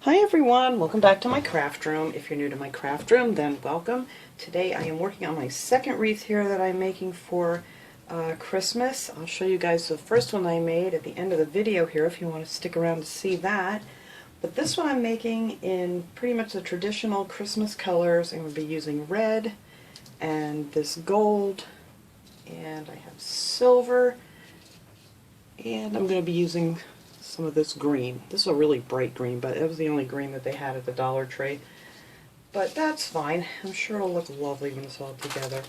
Hi everyone, welcome back to my craft room. If you're new to my craft room, then welcome. Today I am working on my second wreath here that I'm making for Christmas. I'll show you guys the first one I made at the end of the video here if you want to stick around to see that. But this one I'm making in pretty much the traditional Christmas colors. I'm going to be using red and this gold, and I have silver, and I'm going to be using some of this green. This is a really bright green, but it was the only green that they had at the Dollar Tree. But that's fine. I'm sure it'll look lovely when it's all together.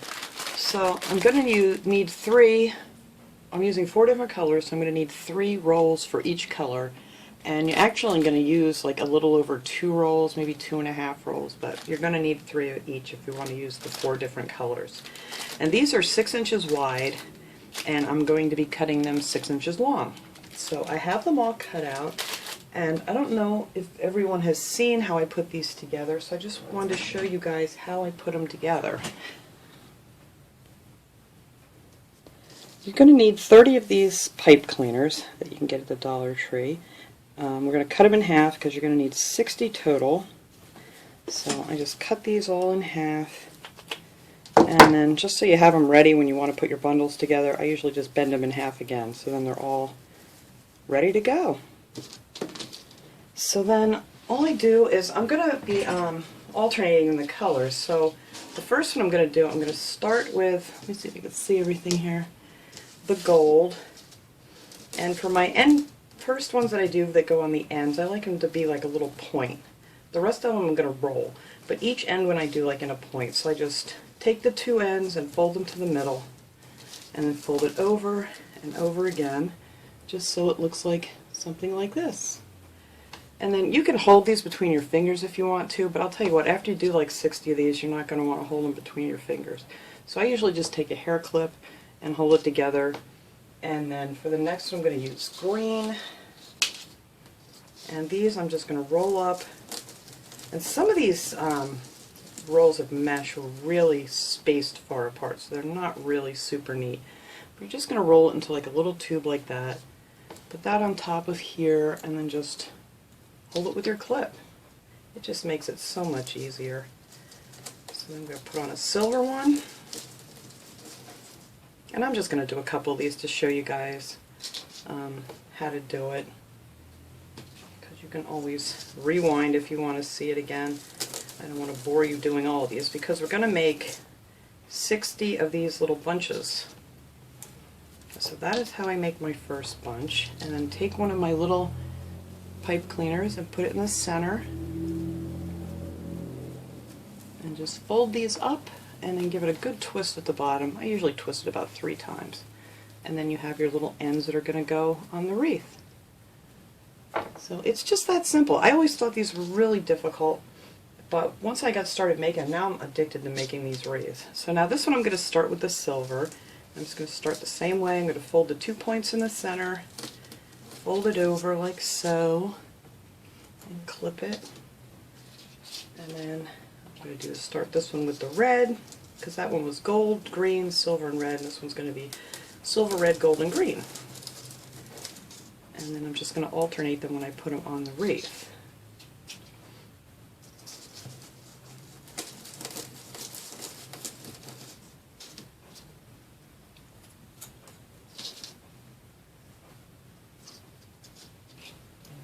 So I'm going to need three. I'm using 4 different colors, so I'm going to need 3 rolls for each color. And you're actually going to use like a little over 2 rolls, maybe 2.5 rolls, but you're going to need 3 of each if you want to use the 4 different colors. And these are 6 inches wide, and I'm going to be cutting them 6 inches long. So I have them all cut out, and I don't know if everyone has seen how I put these together, so I just wanted to show you guys how I put them together. You're going to need 30 of these pipe cleaners that you can get at the Dollar Tree. We're going to cut them in half because you're going to need 60 total. So I just cut these all in half, and then just so you have them ready when you want to put your bundles together, I usually just bend them in half again, so then they're all ready to go. So then all I do is I'm going to be alternating the colors. So the first one I'm going to do, I'm going to start with, let me see if you can see everything here, the gold. And for my first ones that I do that go on the ends, I like them to be like a little point. The rest of them I'm going to roll, but each end when I do like in a point. So I just take the 2 ends and fold them to the middle, and then fold it over and over again, just so it looks like something like this. And then you can hold these between your fingers if you want to, but I'll tell you what, after you do like 60 of these, you're not going to want to hold them between your fingers. So I usually just take a hair clip and hold it together. And then for the next one I'm going to use green. And these I'm just going to roll up. And some of these rolls of mesh are really spaced far apart, so they're not really super neat. But you're just going to roll it into like a little tube like that. Put that on top of here, and then just hold it with your clip. It just makes it so much easier. So then I'm going to put on a silver one. And I'm just going to do a couple of these to show you guys how to do it. Because you can always rewind if you want to see it again. I don't want to bore you doing all of these because we're going to make 60 of these little bunches. So that is how I make my first bunch. And then take one of my little pipe cleaners and put it in the center. And just fold these up and then give it a good twist at the bottom. I usually twist it about 3 times. And then you have your little ends that are going to go on the wreath. So it's just that simple. I always thought these were really difficult, but once I got started making them, now I'm addicted to making these wreaths. So now this one I'm going to start with the silver. I'm just going to start the same way. I'm going to fold the 2 points in the center, fold it over like so, and clip it. And then what I'm going to do is start this one with the red, because that one was gold, green, silver, and red, and this one's going to be silver, red, gold, and green. And then I'm just going to alternate them when I put them on the wreath.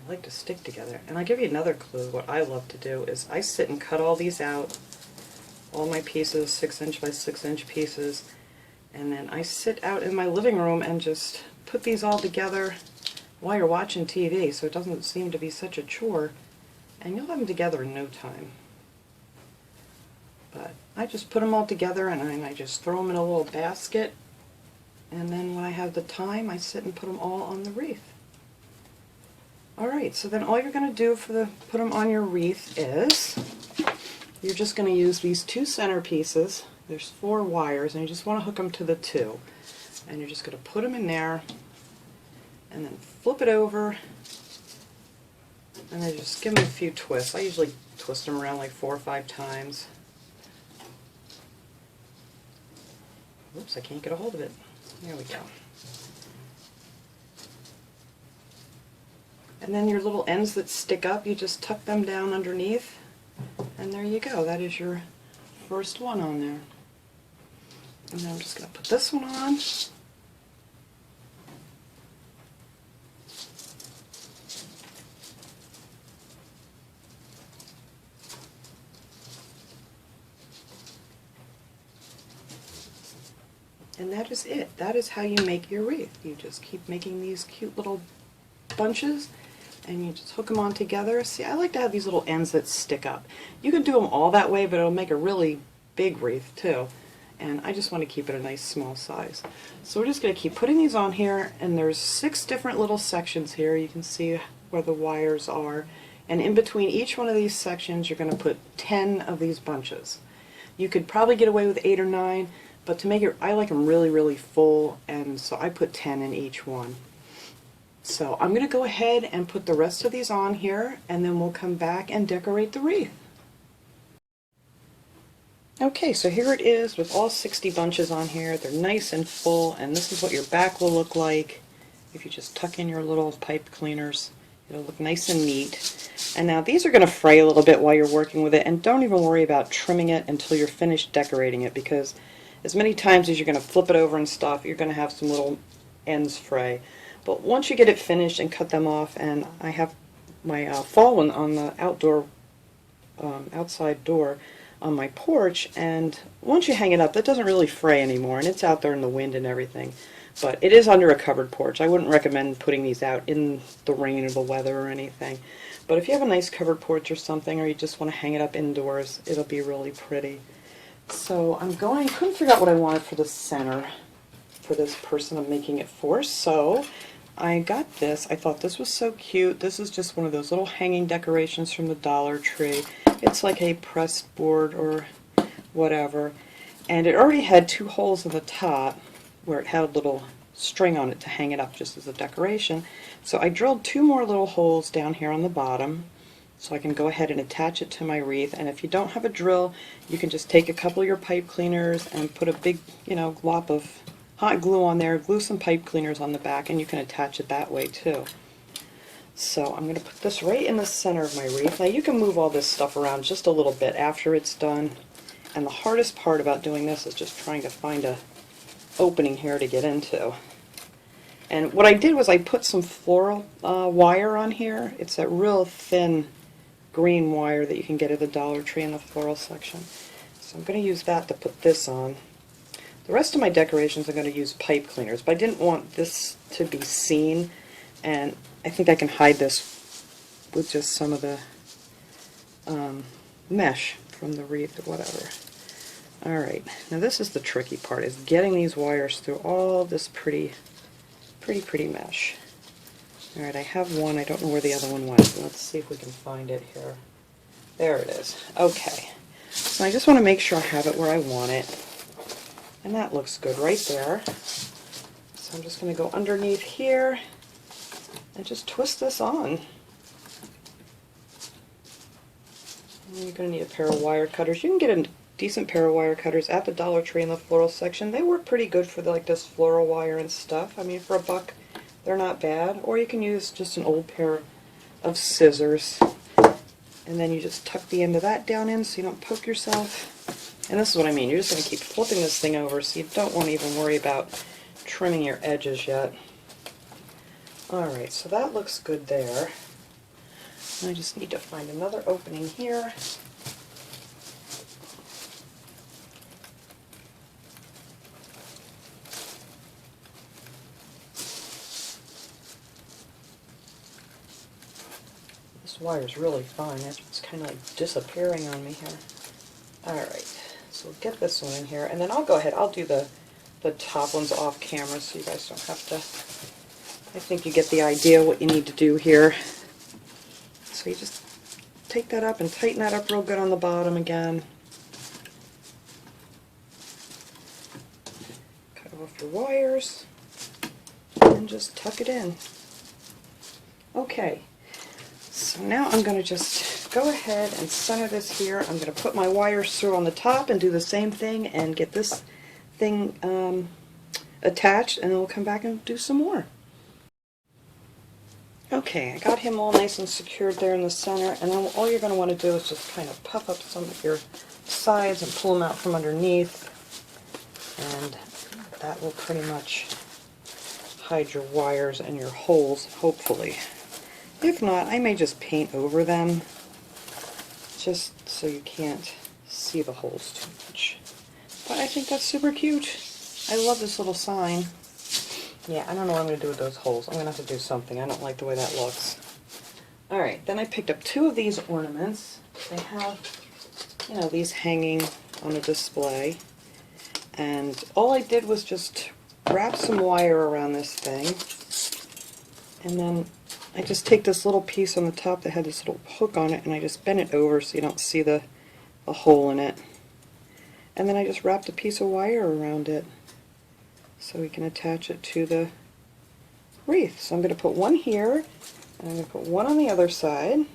Like to stick together. And I'll give you another clue. What I love to do is I sit and cut all these out, all my pieces, 6-inch by 6-inch pieces, and then I sit out in my living room and just put these all together while you're watching TV, so it doesn't seem to be such a chore, and you'll have them together in no time. But I just put them all together and I just throw them in a little basket, and then when I have the time I sit and put them all on the wreath. Alright, so then all you're going to do for put them on your wreath is you're just going to use these 2 center pieces. There's 4 wires, and you just want to hook them to the 2. And you're just going to put them in there, and then flip it over, and then just give them a few twists. I usually twist them around like 4 or 5 times. Oops, I can't get a hold of it. There we go. And then your little ends that stick up, you just tuck them down underneath, and there you go. That is your first one on there. And then I'm just going to put this one on. And that is it. That is how you make your wreath. You just keep making these cute little bunches, and you just hook them on together. See, I like to have these little ends that stick up. You can do them all that way, but it'll make a really big wreath too. And I just want to keep it a nice small size. So we're just going to keep putting these on here, and there's 6 different little sections here. You can see where the wires are. And in between each one of these sections, you're going to put 10 of these bunches. You could probably get away with 8 or 9, but to make it, I like them really, really full, and so I put 10 in each one. So I'm going to go ahead and put the rest of these on here, and then we'll come back and decorate the wreath. Okay, so here it is with all 60 bunches on here. They're nice and full, and this is what your back will look like. If you just tuck in your little pipe cleaners, it'll look nice and neat. And now these are going to fray a little bit while you're working with it, and don't even worry about trimming it until you're finished decorating it, because as many times as you're going to flip it over and stuff, you're going to have some little ends fray. But once you get it finished and cut them off, and I have my fall one on the outside door on my porch, and once you hang it up, it doesn't really fray anymore, and it's out there in the wind and everything. But it is under a covered porch. I wouldn't recommend putting these out in the rain or the weather or anything. But if you have a nice covered porch or something, or you just want to hang it up indoors, it'll be really pretty. So couldn't figure out what I wanted for the center for this person I'm making it for, so I got this. I thought this was so cute. This is just one of those little hanging decorations from the Dollar Tree. It's like a pressed board or whatever, and it already had 2 holes in the top where it had a little string on it to hang it up just as a decoration. So I drilled 2 more little holes down here on the bottom, so I can go ahead and attach it to my wreath. And if you don't have a drill, you can just take a couple of your pipe cleaners and put a big, glop of hot glue on there, glue some pipe cleaners on the back, and you can attach it that way too. So I'm going to put this right in the center of my wreath. Now you can move all this stuff around just a little bit after it's done. And the hardest part about doing this is just trying to find a opening here to get into. And what I did was I put some floral wire on here. It's that real thin green wire that you can get at the Dollar Tree in the floral section. So I'm going to use that to put this on. The rest of my decorations I'm going to use pipe cleaners, but I didn't want this to be seen, and I think I can hide this with just some of the mesh from the wreath or whatever. Alright, now this is the tricky part, is getting these wires through all this pretty mesh. Alright, I have one. I don't know where the other one went. So let's see if we can find it here. There it is. Okay. So I just want to make sure I have it where I want it. And that looks good right there. So I'm just going to go underneath here and just twist this on. And you're going to need a pair of wire cutters. You can get a decent pair of wire cutters at the Dollar Tree in the floral section. They work pretty good for like this floral wire and stuff. I mean, for $1, they're not bad. Or you can use just an old pair of scissors, and then you just tuck the end of that down in so you don't poke yourself. And this is what I mean. You're just going to keep flipping this thing over, so you don't want to even worry about trimming your edges yet. Alright, so that looks good there. I just need to find another opening here. This wire is really fine. It's kind of like disappearing on me here. Alright, so we'll get this one in here, and then I'll go ahead. I'll do the top ones off camera so you guys don't have to. I think you get the idea what you need to do here. So you just take that up and tighten that up real good on the bottom again. Cut off your wires and just tuck it in. Okay, so now I'm going to just go ahead and center this here. I'm going to put my wires through on the top and do the same thing and get this thing attached, and then we'll come back and do some more. Okay, I got him all nice and secured there in the center, and then all you're going to want to do is just kind of puff up some of your sides and pull them out from underneath, and that will pretty much hide your wires and your holes, hopefully. If not, I may just paint over them, just so you can't see the holes too much. But I think that's super cute. I love this little sign. Yeah, I don't know what I'm going to do with those holes. I'm going to have to do something. I don't like the way that looks. Alright, then I picked up 2 of these ornaments. They have, you know, these hanging on a display. And all I did was just wrap some wire around this thing. And then I just take this little piece on the top that had this little hook on it, and I just bend it over so you don't see the hole in it. And then I just wrapped a piece of wire around it so we can attach it to the wreath. So I'm going to put one here, and I'm going to put one on the other side.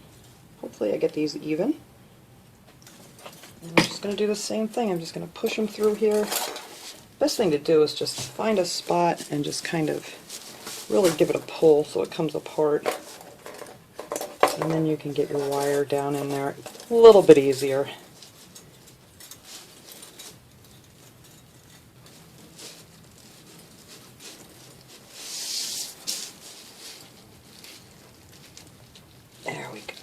Hopefully I get these even. And I'm just going to do the same thing. I'm just going to push them through here. Best thing to do is just find a spot and just kind of really give it a pull so it comes apart. And then you can get your wire down in there a little bit easier. There we go.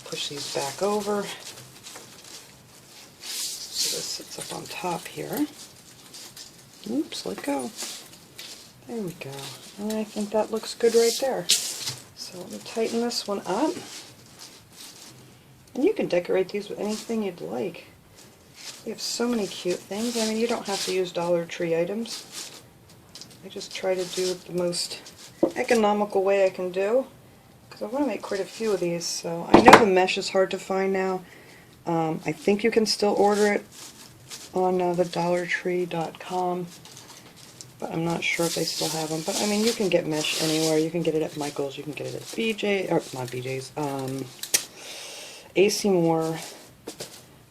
Push these back over so this sits up on top here. Oops, let go. There we go. And I think that looks good right there. So let me tighten this one up. And you can decorate these with anything you'd like. We have so many cute things. I mean, you don't have to use Dollar Tree items. I just try to do it the most economical way I can do, because I want to make quite a few of these. So I know the mesh is hard to find now. I think you can still order it on the dollartree.com, but I'm not sure if they still have them. But I mean, you can get mesh anywhere. You can get it at Michael's, you can get it at BJ, or not BJ's, AC Moore.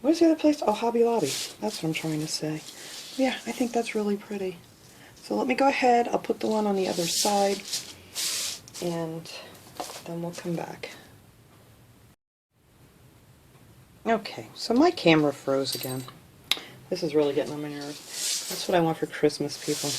What is the other place? Oh, Hobby Lobby. That's what I'm trying to say. Yeah, I think that's really pretty. So let me go ahead, I'll put the one on the other side, and then we'll come back. Okay, so my camera froze again. This is really getting on my nerves. That's what I want for Christmas, people.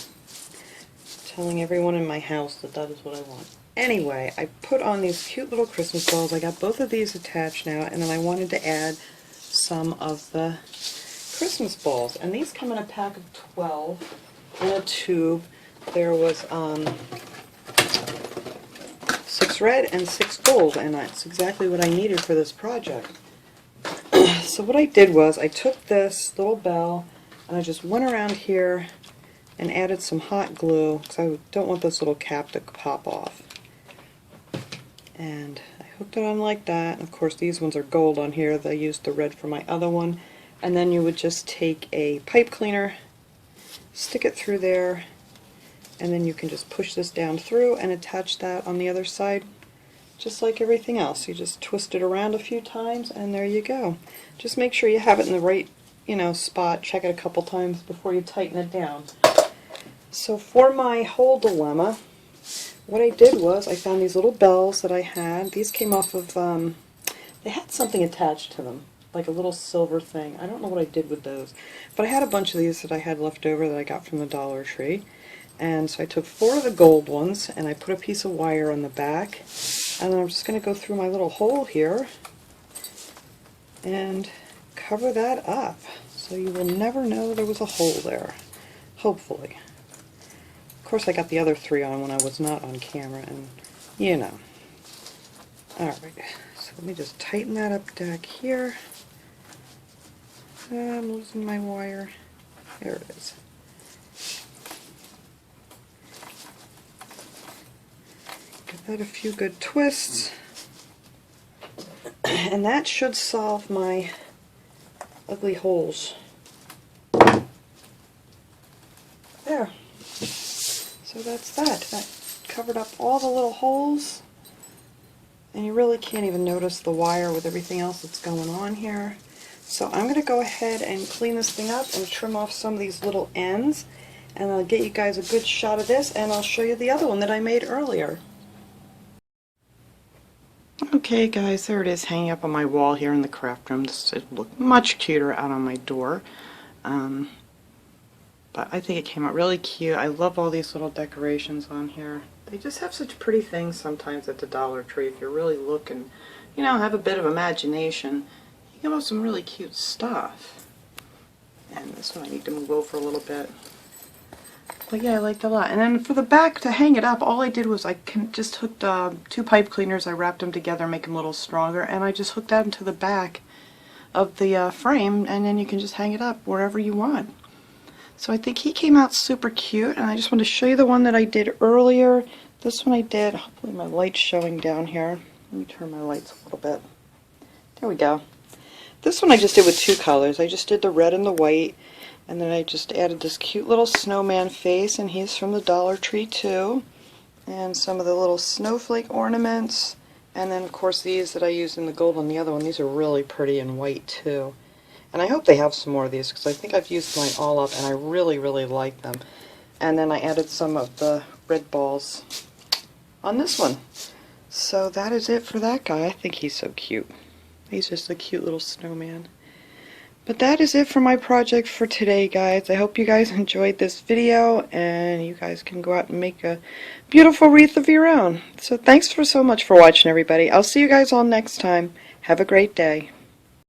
Telling everyone in my house that that is what I want. Anyway, I put on these cute little Christmas balls. I got both of these attached now, and then I wanted to add some of the Christmas balls. And these come in a pack of 12 in a tube. There was 6 red and 6 gold, and that's exactly what I needed for this project. So what I did was I took this little bell and I just went around here and added some hot glue, because I don't want this little cap to pop off. And I hooked it on like that. And of course these ones are gold on here. I used the red for my other one. And then you would just take a pipe cleaner, stick it through there, and then you can just push this down through and attach that on the other side, just like everything else. You just twist it around a few times and there you go. Just make sure you have it in the right, spot. Check it a couple times before you tighten it down. So for my whole dilemma, what I did was I found these little bells that I had. These came off of, they had something attached to them, like a little silver thing. I don't know what I did with those, but I had a bunch of these that I had left over that I got from the Dollar Tree. And so I took 4 of the gold ones and I put a piece of wire on the back, and then I'm just going to go through my little hole here and cover that up so you will never know there was a hole there, hopefully. Of course I got the other 3 on when I was not on camera, and Alright, so let me just tighten that up back here. I'm losing my wire. There it is. Give that a few good twists, and that should solve my ugly holes. There. So that's that. That covered up all the little holes, and you really can't even notice the wire with everything else that's going on here. So I'm going to go ahead and clean this thing up and trim off some of these little ends, and I'll get you guys a good shot of this, and I'll show you the other one that I made earlier. Okay guys, there it is hanging up on my wall here in the craft room. This would look much cuter out on my door. But I think it came out really cute. I love all these little decorations on here. They just have such pretty things sometimes at the Dollar Tree. If you're really looking, you know, have a bit of imagination, you can have some really cute stuff. And this one I need to move over a little bit. But yeah, I liked it a lot. And then for the back, to hang it up, all I did was I just hooked 2 pipe cleaners. I wrapped them together, make them a little stronger, and I just hooked that into the back of the frame, and then you can just hang it up wherever you want. So I think he came out super cute, and I just want to show you the one that I did earlier. This one I did, hopefully my light's showing down here. Let me turn my lights a little bit. There we go. This one I just did with 2 colors. I just did the red and the white, and then I just added this cute little snowman face, and he's from the Dollar Tree too. And some of the little snowflake ornaments, and then of course these that I used in the gold on the other one. These are really pretty in white too. And I hope they have some more of these, because I think I've used mine all up and I really, really like them. And then I added some of the red balls on this one. So that is it for that guy. I think he's so cute. He's just a cute little snowman. But that is it for my project for today, guys. I hope you guys enjoyed this video, and you guys can go out and make a beautiful wreath of your own. So thanks so much for watching, everybody. I'll see you guys all next time. Have a great day.